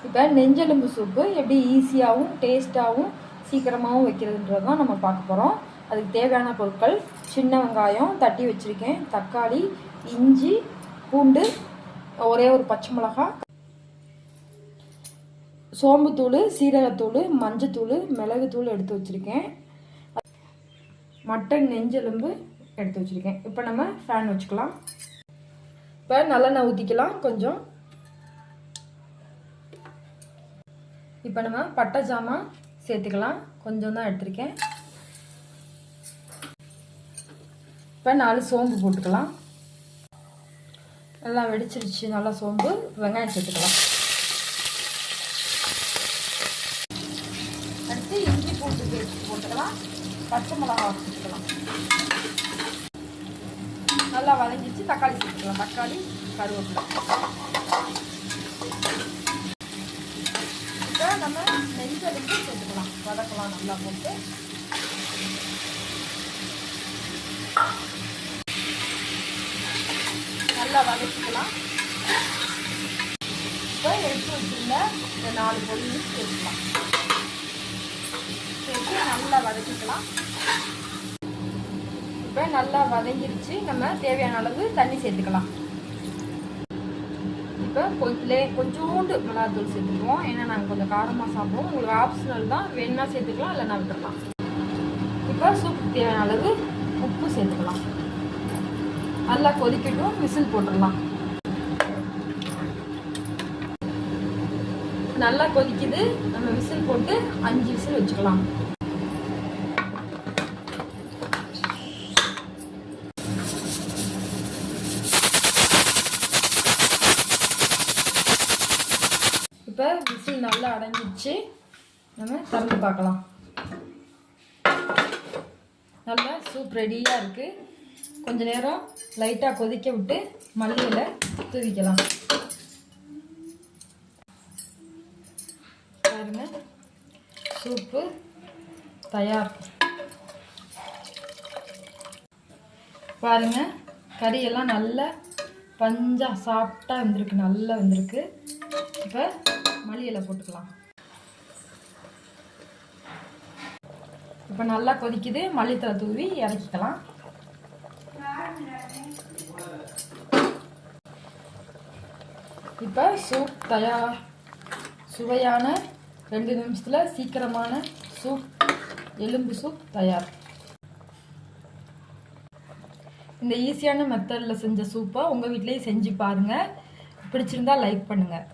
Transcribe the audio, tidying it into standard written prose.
இப்போ நெஞ்செலும்பு சூப்பு எப்படி ஈஸியாகவும் டேஸ்ட்டாகவும் சீக்கிரமாகவும் வைக்கிறதுன்றது தான் நம்ம பார்க்க போகிறோம். அதுக்கு தேவையான பொருட்கள்: சின்ன வெங்காயம் தட்டி வச்சுருக்கேன், தக்காளி, இஞ்சி, பூண்டு, ஒரே ஒரு பச்சை மிளகாய், சோம்புத்தூள், சீரகத்தூள், மஞ்சத்தூள், மிளகுத்தூள் எடுத்து வச்சுருக்கேன், மட்டன் நெஞ்செலும்பு எடுத்து வச்சுருக்கேன். இப்போ நம்ம ஃபேன் வச்சுக்கலாம். இப்போ நல்லெண்ணெய் ஊற்றிக்கலாம் கொஞ்சம். இப்போ நம்ம பட்டை ஜாமான் சேர்த்துக்கலாம், கொஞ்சம் தான் எடுத்துருக்கேன். இப்போ 4 சோம்பு போட்டுக்கலாம். நல்லா வெடிச்சிருச்சு, நல்லா சோம்பு. வெங்காயம் சேர்த்துக்கலாம். அடுத்து இஞ்சி பூண்டு பேஸ்ட் போட்டுக்கலாம், பச்சை மிளகாய் சேர்த்துக்கலாம். நல்லா வதங்கிச்சு, தக்காளி சேர்த்துக்கலாம். தக்காளி, கருவேப்பிலை. இப்போ நம்ம நெஞ்செலும்பு சேர்த்துக்கலாம், வதக்கலாம். நல்லா போட்டு நல்லா வதக்கிக்கலாம். இப்போ எடுத்து வச்சுருந்த இந்த 4 பொருளையும் சேர்த்துக்கலாம். சேர்த்து நல்லா வதக்கிக்கலாம். இப்போ நல்லா வதங்கிருச்சு. நம்ம தேவையான அளவு தண்ணி சேர்த்துக்கலாம். இப்போ கொஞ்சோண்டு மிளகாத்தூள் சேர்த்துக்குவோம், ஏன்னா நாங்கள் கொஞ்சம் காரமாக சாப்பிடுவோம். உங்களுக்கு ஆப்ஷனல் தான், வேணுன்னா சேர்த்துக்கலாம், இல்லைன்னா விட்டுடலாம். இப்போ சூப்புக்கு தேவையான அளவு உப்பு சேர்த்துக்கலாம். நல்லா கொதிக்கட்டும், விசில் போட்டுடலாம். நல்லா கொதிக்குது, நம்ம விசில் போட்டு 5 விசில் வச்சுக்கலாம். இப்போ விசில் நல்லா அடங்கிடுச்சு, நம்ம திறந்து பார்க்கலாம். நல்லா சூப் ரெடியாக இருக்குது. கொஞ்ச நேரம் லைட்டாக கொதிக்க விட்டு மல்லியில் தூவிக்கலாம். பாருங்க, சூப்பு தயார். பாருங்க, கறியெல்லாம் நல்லா பஞ்சாக சாஃப்டாக வந்திருக்கு, நல்லா வந்திருக்கு. இப்போ மல்லியில போட்டுக்கலாம். இப்போ நல்லா கொதிக்குது, மல்லித்தலை தூவி இறக்கிக்கலாம். இப்போ சூப் தயார். சுவையான 2 நிமிஷத்தில் சீக்கிரமான சூப், எலும்பு சூப் தயார். இந்த ஈஸியான மெத்தடில் செஞ்ச சூப்பை உங்கள் வீட்டிலேயே செஞ்சு பாருங்கள். பிடிச்சிருந்தா லைக் பண்ணுங்கள்.